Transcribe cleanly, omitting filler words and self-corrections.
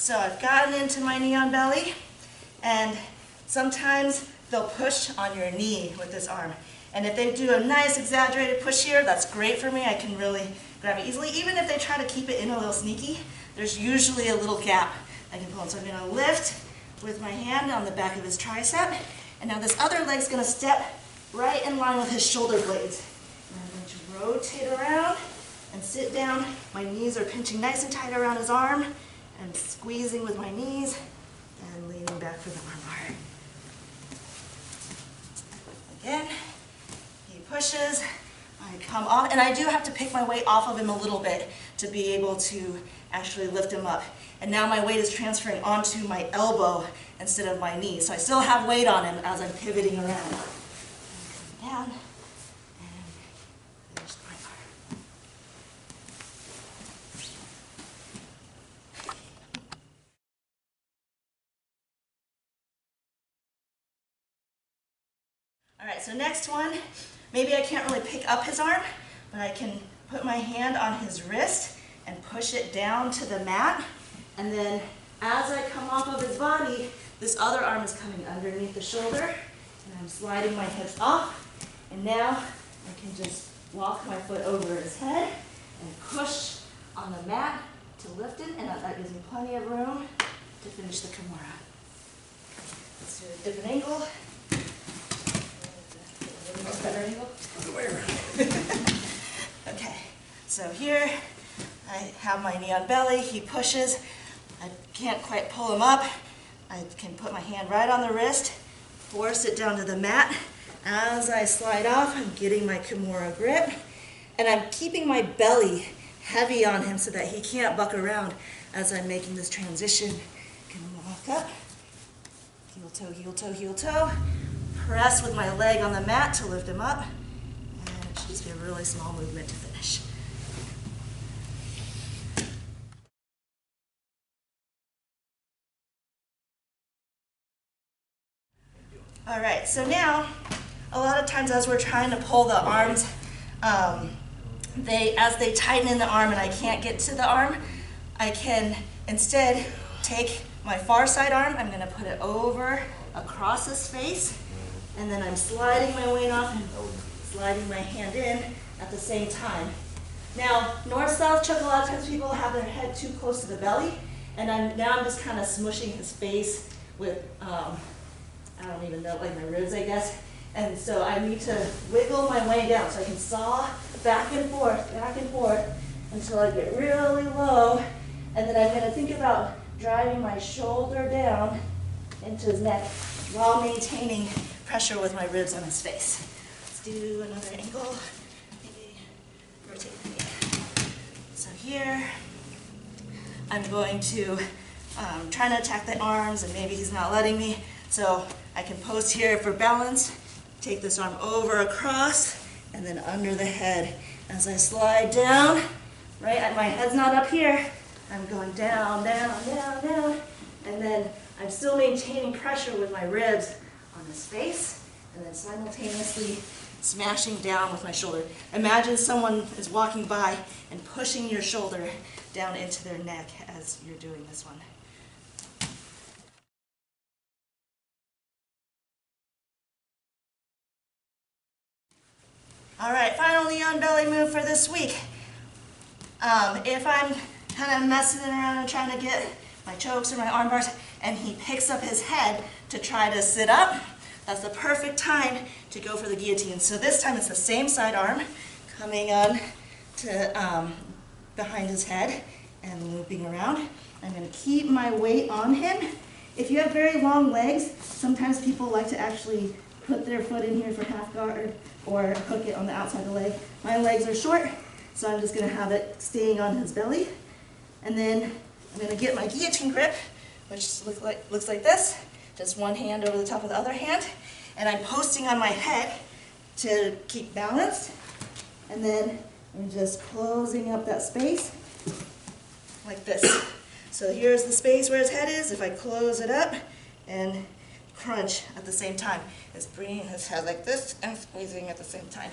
So I've gotten into my knee on belly, and sometimes they'll push on your knee with this arm. And if they do a nice exaggerated push here, that's great for me. I can really grab it easily. Even if they try to keep it in a little sneaky, there's usually a little gap I can pull in. So I'm going to lift with my hand on the back of his tricep. And now this other leg's going to step right in line with his shoulder blades. And I'm going to rotate around and sit down. My knees are pinching nice and tight around his arm and squeezing with my knees and leaning back for the armbar. Again, he pushes, I come off, and I do have to pick my weight off of him a little bit to be able to actually lift him up. And now my weight is transferring onto my elbow instead of my knee. So I still have weight on him as I'm pivoting around. Come down, and there's the armbar. All right, so next one, maybe I can't really pick up his arm, but I can put my hand on his wrist and push it down to the mat. And then as I come off of his body, this other arm is coming underneath the shoulder, and I'm sliding my hips off. And now I can just walk my foot over his head and push on the mat to lift it, and that gives me plenty of room to finish the Kimura. Let's do a different angle. Better angle? Okay, so here I have my knee on belly, he pushes, I can't quite pull him up, I can put my hand right on the wrist, force it down to the mat. As I slide off, I'm getting my Kimura grip, and I'm keeping my belly heavy on him so that he can't buck around as I'm making this transition. Can walk up, heel toe, heel toe, heel toe. Press with my leg on the mat to lift him up, and it should just be a really small movement to finish. All right, so now, a lot of times as we're trying to pull the arms, as they tighten in the arm and I can't get to the arm, I can instead take my far side arm, I'm going to put it over across his face, and then I'm sliding my weight off and sliding my hand in at the same time. Now, north-south choke, a lot of times people have their head too close to the belly, and now I'm just kind of smushing his face with, I don't even know, like my ribs, I guess. And so I need to wiggle my way down so I can saw back and forth until I get really low, and then I'm going to think about driving my shoulder down into his neck while maintaining pressure with my ribs on his face. Let's do another angle. Maybe rotate the knee. So here, I'm going to try to attack the arms, and maybe he's not letting me. So I can pose here for balance, take this arm over across, and then under the head. As I slide down, right, my head's not up here, I'm going down, down, down, down, and then I'm still maintaining pressure with my ribs on his face, and then simultaneously smashing down with my shoulder. Imagine someone is walking by and pushing your shoulder down into their neck as you're doing this one. All right, final knee on belly move for this week. If I'm kind of messing around and trying to get my chokes or my arm bars, and he picks up his head to try to sit up, that's the perfect time to go for the guillotine. So this time it's the same side arm coming on to behind his head and looping around. I'm going to keep my weight on him. If you have very long legs, sometimes people like to actually put their foot in here for half guard or hook it on the outside of the leg. My legs are short, so I'm just going to have it staying on his belly. And then I'm going to get my guillotine grip, which looks like this. Just one hand over the top of the other hand. And I'm posting on my head to keep balanced. And then I'm just closing up that space like this. So here's the space where his head is. If I close it up and crunch at the same time, it's bringing his head like this and squeezing at the same time.